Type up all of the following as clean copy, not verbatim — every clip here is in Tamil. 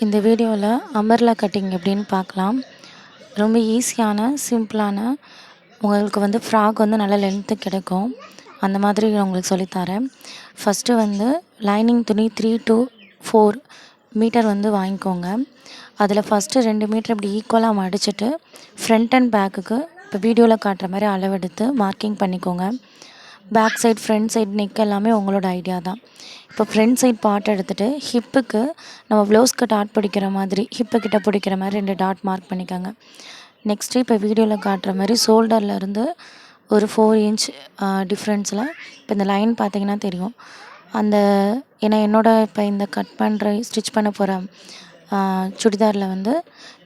இந்த வீடியோவில் அம்பர்லா கட்டிங் எப்படின்னு பார்க்கலாம். ரொம்ப ஈஸியான சிம்பிளான உங்களுக்கு வந்து ஃப்ராக் வந்து நல்ல லென்த்து கிடைக்கும். அந்த மாதிரி நான் உங்களுக்கு சொல்லித்தரேன். ஃபஸ்ட்டு வந்து லைனிங் துணி 3 to 4 மீட்டர் வந்து வாங்கிக்கோங்க. அதில் ஃபஸ்ட்டு 2 மீட்டர் இப்படி ஈக்குவலாக மடிச்சுட்டு ஃப்ரண்ட் அண்ட் பேக்குக்கு இப்போ வீடியோவில் காட்டுற மாதிரி அளவெடுத்து மார்க்கிங் பண்ணிக்கோங்க. Back side, front side, neck எல்லாமே உங்களோட ஐடியா தான். இப்போ ஃப்ரண்ட் சைட் பார்ட் எடுத்துகிட்டு ஹிப்புக்கு நம்ம ப்ளவுஸ்க்கு டாட் பிடிக்கிற மாதிரி ஹிப்புக்கிட்ட பிடிக்கிற மாதிரி 2 டாட் மார்க் பண்ணிக்கோங்க. நெக்ஸ்ட்டு இப்போ வீடியோவில் காட்டுற மாதிரி ஷோல்டர்லேருந்து ஒரு 4 இன்ச் டிஃப்ரென்ஸில் இப்போ இந்த லைன் பார்த்திங்கன்னா தெரியும். அந்த ஏன்னா இப்போ இந்த கட் பண்ணுற ஸ்டிச் பண்ண போகிற சுடிதாரில் வந்து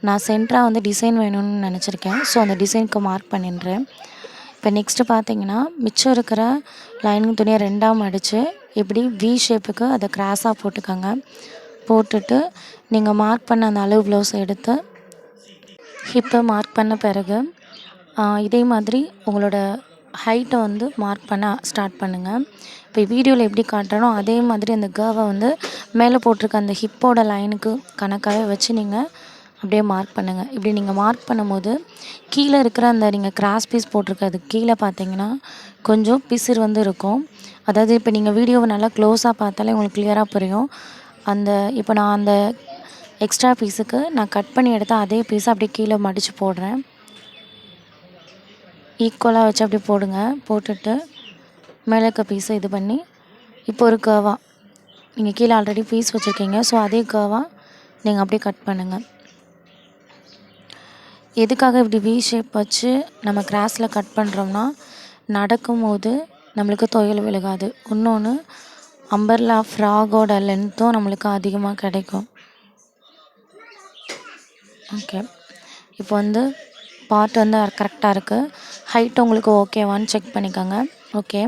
நான் சென்டராக வந்து டிசைன் வேணும்னு நினச்சிருக்கேன். ஸோ அந்த டிசைனுக்கு மார்க் பண்ணிடுறேன். இப்போ நெக்ஸ்ட்டு பார்த்தீங்கன்னா மிச்சம் இருக்கிற லைனிங் துணியை 2ஆக மடித்து இப்படி வி ஷேப்புக்கு அதை கிராஸாக போட்டுக்கோங்க. போட்டுட்டு நீங்கள் மார்க் பண்ண அந்த அளவு ப்ளவுஸ் எடுத்து ஹிப்பை மார்க் பண்ண பிறகு இதே மாதிரி உங்களோட ஹைட்டை வந்து மார்க் பண்ண ஸ்டார்ட் பண்ணுங்கள். இப்போ வீடியோவில் எப்படி காட்டுறனோ அதே மாதிரி அந்த கர்வை வந்து மேலே போட்டிருக்க அந்த ஹிப்போட லைனுக்கு கணக்காகவே வச்சு நீங்கள் அப்படியே மார்க் பண்ணுங்கள். இப்படி நீங்கள் மார்க் பண்ணும்போது கீழே இருக்கிற அந்த நீங்கள் கிராஸ் பீஸ் போட்டிருக்கிறது கீழே பார்த்தீங்கன்னா கொஞ்சம் பிசிறு வந்து இருக்கும். அதாவது இப்போ நீங்கள் வீடியோவை நல்லா க்ளோஸாக பார்த்தாலே உங்களுக்கு கிளியராக புரியும். இப்போ நான் அந்த எக்ஸ்ட்ரா பீஸுக்கு நான் கட் பண்ணி எடுத்த அதே பீஸை அப்படியே கீழே மடித்து போடுறேன். ஈக்குவலாக வச்சு அப்படியே போடுங்க. போட்டுட்டு மேலே இருக்க பீஸை இது பண்ணி இப்போ ஒரு கர்வாக நீங்கள் கீழே ஆல்ரெடி பீஸ் வச்சுருக்கீங்க. ஸோ அதே கர்வாக நீங்கள் அப்படியே கட் பண்ணுங்கள். எதுக்காக இப்படி வி ஷேப் வச்சு நம்ம கிராஸில் கட் பண்ணுறோம்னா நடக்கும்போது நம்மளுக்கு தொயல் விழுகாது. இன்னொன்று அம்பர்லா ஃப்ராகோட லென்த்தும் நம்மளுக்கு அதிகமாக கிடைக்கும். ஓகே, இப்போ வந்து பார்ட் வந்து கரெக்டாக இருக்குது. ஹைட் உங்களுக்கு ஓகேவான்னு செக் பண்ணிக்கோங்க. ஓகே,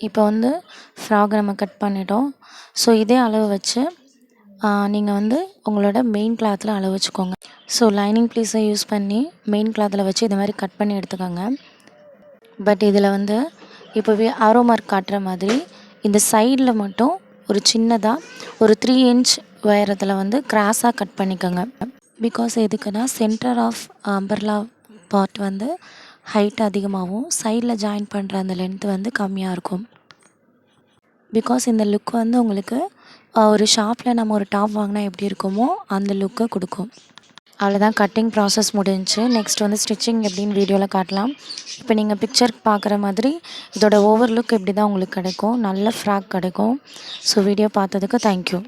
இப்போ வந்து ஃப்ராக் நம்ம கட் பண்ணிட்டோம். ஸோ இதே அளவு வச்சு நீங்கள் வந்து உங்களோட மெயின் கிளாத்தில் அளவு வச்சுக்கோங்க. ஸோ லைனிங் பீஸை யூஸ் பண்ணி மெயின் கிளாத்தில் வச்சு இது மாதிரி கட் பண்ணி எடுத்துக்கோங்க. பட் இதில் வந்து இப்போ ஆரோ மார்க் காட்டுற மாதிரி இந்த சைடில் மட்டும் ஒரு சின்னதாக ஒரு 3 இன்ச் உயரத்தில் வந்து கிராஸாக கட் பண்ணிக்கோங்க. பிகாஸ் எதுக்குன்னா சென்டர் ஆஃப் அம்பர்லா பார்ட் வந்து ஹைட் அதிகமாகவும் சைடில் ஜாயின் பண்ணுற அந்த லென்த்து வந்து கம்மியாக இருக்கும். பிகாஸ் இந்த லுக் வந்து உங்களுக்கு ஒரு ஷாப்பில் நம்ம ஒரு டாப் வாங்கினா எப்படி இருக்குமோ அந்த லுக்கை கொடுக்கும். அவ்வளோதான், கட்டிங் ப்ராசஸ் முடிஞ்சு. நெக்ஸ்ட் வந்து ஸ்டிச்சிங் எப்படின்னு வீடியோவில் காட்டலாம். இப்போ நீங்கள் பிக்சர் பார்க்குற மாதிரி இதோட ஓவர் லுக் இப்படி தான் உங்களுக்கு கிடைக்கும். நல்ல ஃப்ராக் கிடைக்கும். ஸோ வீடியோ பார்த்ததுக்கு தேங்க்யூ.